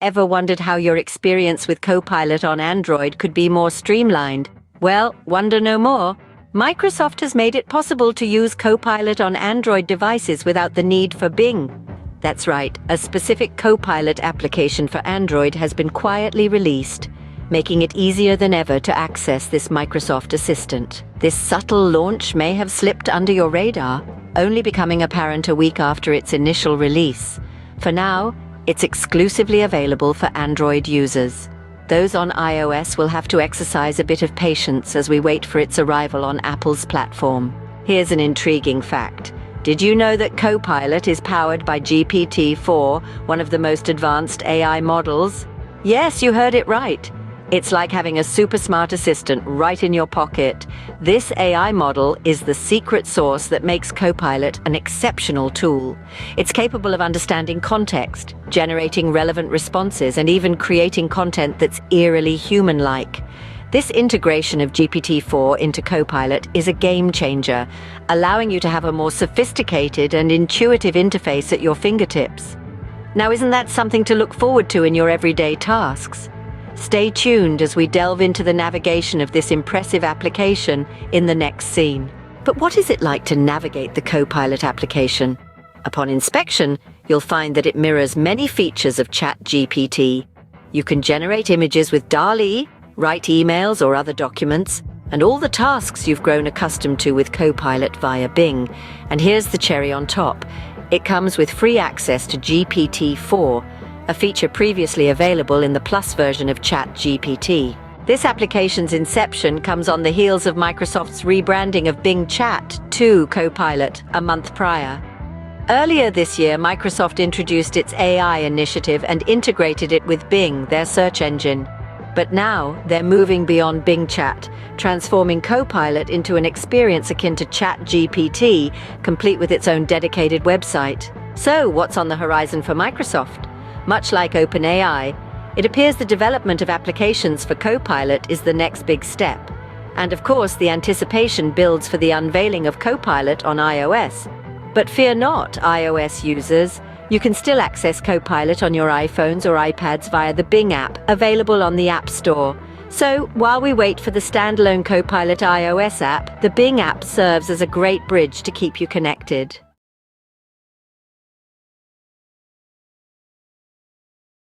ever wondered how your experience with Copilot on Android could be more streamlined? Well, wonder no more. Microsoft has made it possible to use Copilot on Android devices without the need for Bing. That's right, a specific Copilot application for Android has been quietly released, making it easier than ever to access this Microsoft assistant. This subtle launch may have slipped under your radar, only becoming apparent a week after its initial release. For now, it's exclusively available for Android users. Those on iOS will have to exercise a bit of patience as we wait for its arrival on Apple's platform. Here's an intriguing fact. Did you know that Copilot is powered by GPT-4, one of the most advanced AI models? Yes, you heard it right. It's like having a super smart assistant right in your pocket. This AI model is the secret sauce that makes Copilot an exceptional tool. It's capable of understanding context, generating relevant responses, and even creating content that's eerily human-like. This integration of GPT-4 into Copilot is a game changer, allowing you to have a more sophisticated and intuitive interface at your fingertips. Now, isn't that something to look forward to in your everyday tasks? Stay tuned as we delve into the navigation of this impressive application in the next scene. But what is it like to navigate the Copilot application? Upon inspection, you'll find that it mirrors many features of ChatGPT. You can generate images with DALL-E, write emails or other documents, and all the tasks you've grown accustomed to with Copilot via Bing. And here's the cherry on top. It comes with free access to GPT-4, a feature previously available in the Plus version of ChatGPT. This application's inception comes on the heels of Microsoft's rebranding of Bing Chat to Copilot a month prior. Earlier this year, Microsoft introduced its AI initiative and integrated it with Bing, their search engine. But now, they're moving beyond Bing Chat, transforming Copilot into an experience akin to ChatGPT, complete with its own dedicated website. So, what's on the horizon for Microsoft? Much like OpenAI, it appears the development of applications for Copilot is the next big step. And of course, the anticipation builds for the unveiling of Copilot on iOS. But fear not, iOS users. You can still access Copilot on your iPhones or iPads via the Bing app, available on the App Store. So, while we wait for the standalone Copilot iOS app, the Bing app serves as a great bridge to keep you connected.